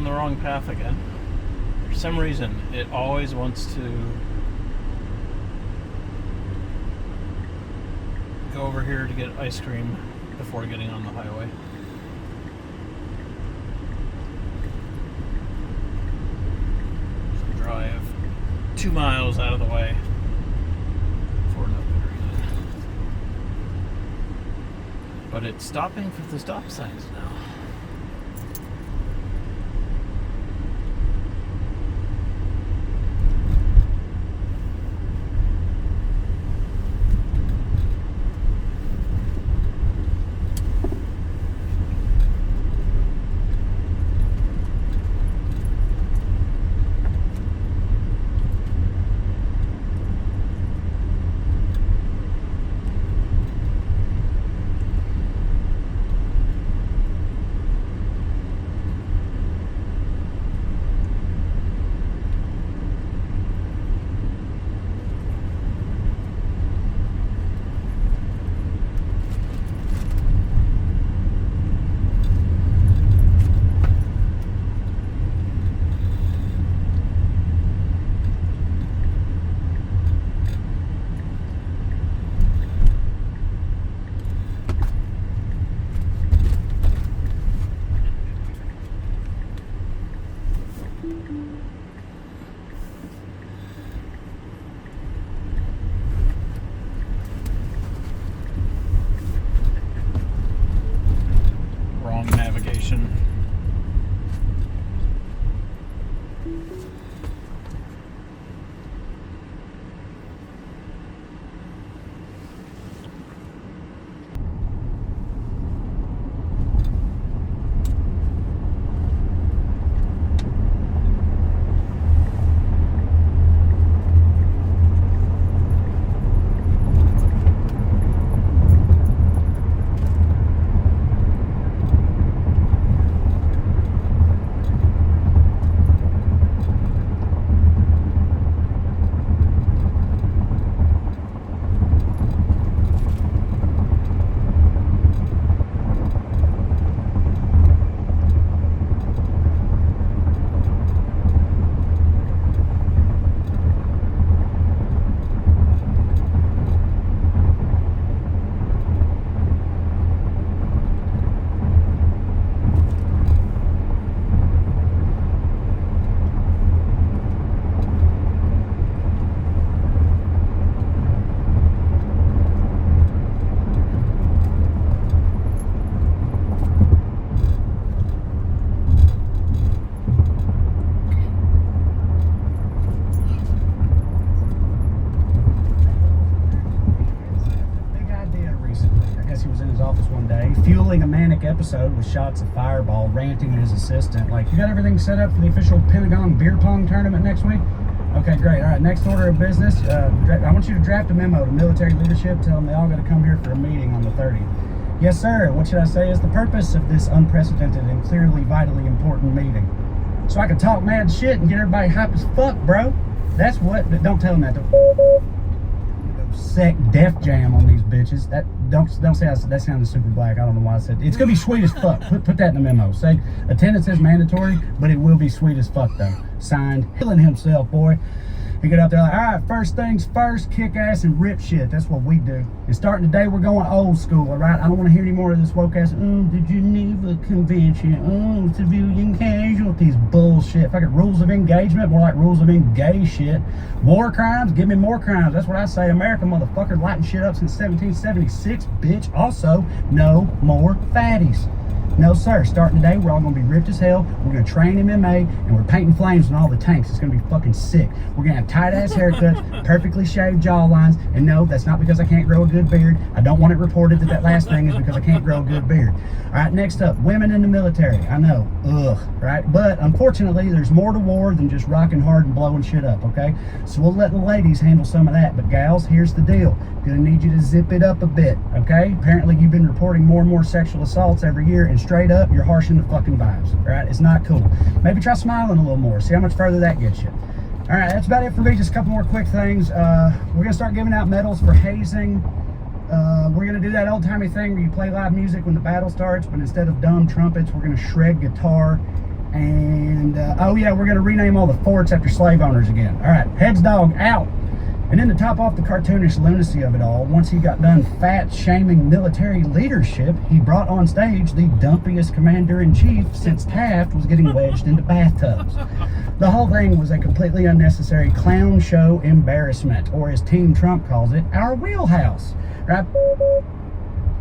the wrong path again. For some reason, it always wants to go over here to get ice cream before getting on the highway. So drive 2 miles out of the way for no good reason. But it's stopping for the stop signs now. Wrong navigation. Fueling a manic episode with shots of Fireball, ranting at his assistant. Like, you got everything set up for the official Pentagon beer pong tournament next week? Okay, great. All right, next order of business. I want you to draft a memo to military leadership. Tell them they all got to come here for a meeting on the 30th. Yes, sir. What should I say is the purpose of this unprecedented and clearly vitally important meeting? So I can talk mad shit and get everybody hype as fuck, bro. That's what. Don't tell them that. Sec Def Jam on these bitches. That don't say that sounded super black. I don't know why I said it's gonna be sweet as fuck. Put that in the memo. Say attendance is mandatory, but it will be sweet as fuck though. Signed, killing himself, boy. He get up there like, all right, first things first, kick ass and rip shit. That's what we do. And starting today, we're going old school, all right? I don't want to hear any more of this woke ass, the Geneva Convention, civilian casualties, bullshit. Fucking rules of engagement, more like rules of engage shit. War crimes, give me more crimes. That's what I say. America, motherfucker, lighting shit up since 1776, bitch. Also, no more fatties. No, sir. Starting today, we're all going to be ripped as hell. We're going to train MMA, and we're painting flames on all the tanks. It's going to be fucking sick. We're going to have tight-ass haircuts, perfectly shaved jawlines, and no, that's not because I can't grow a good beard. I don't want it reported that last thing is because I can't grow a good beard. All right, next up, women in the military. I know, right? But unfortunately, there's more to war than just rocking hard and blowing shit up, okay? So we'll let the ladies handle some of that. But gals, here's the deal. Gonna need you to zip it up a bit, okay? Apparently you've been reporting more and more sexual assaults every year, and straight up, you're harshing the fucking vibes, all right? It's not cool. Maybe try smiling a little more. See how much further that gets you. All right, that's about it for me. Just a couple more quick things. We're gonna start giving out medals for hazing. We're gonna do that old-timey thing where you play live music when the battle starts, but instead of dumb trumpets, we're gonna shred guitar. And, oh yeah, we're going to rename all the forts after slave owners again. All right, Heads Dog out. And then to top off the cartoonish lunacy of it all, once he got done fat-shaming military leadership, he brought on stage the dumpiest commander-in-chief since Taft was getting wedged into bathtubs. The whole thing was a completely unnecessary clown show embarrassment, or as Team Trump calls it, our wheelhouse. Right?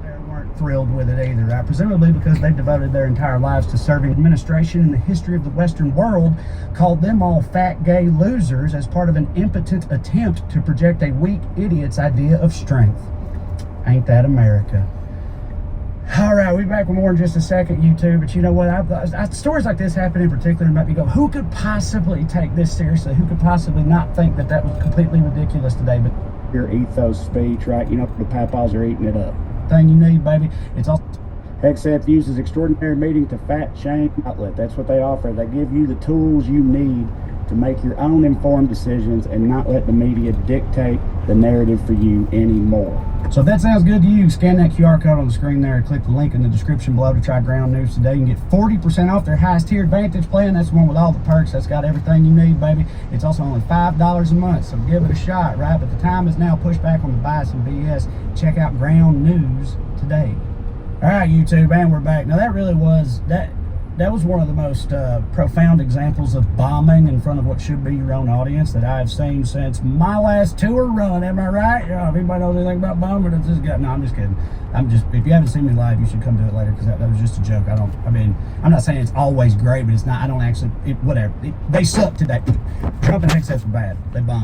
They weren't thrilled with it either, right? Presumably because they devoted their entire lives to serving administration in the history of the Western world, called them all fat gay losers as part of an impotent attempt to project a weak idiot's idea of strength. Ain't that America? All right, we'll be back with more in just a second, YouTube. But you know what? Stories like this happen in particular make me go, who could possibly take this seriously? Who could possibly not think that that was completely ridiculous today? But your ethos speech, right? You know, the papas are eating it up. Thing you need, baby. It's all. Hegseth uses extraordinary meeting to fat shame outlet. That's what they offer. They give you the tools you need to make your own informed decisions and not let the media dictate the narrative for you anymore. So if that sounds good to you, scan that QR code on the screen there and click the link in the description below to try Ground News today. You can get 40% off their highest tier Advantage plan. That's the one with all the perks. That's got everything you need, baby. It's also only $5 a month, so give it a shot, right? But the time is now. Push back on the bias and BS. Check out Ground News today. All right, YouTube, and we're back. Now that really was that was one of the most profound examples of bombing in front of what should be your own audience that I've seen since my last tour run. Am I right? If anybody knows anything about bombing, it's this guy. No, I'm just kidding. If you haven't seen me live, you should come do it later, because that was just a joke. I'm not saying it's always great, but it's not. I don't actually. Whatever. They suck today. Trump and Hegseth were bad. They bombed.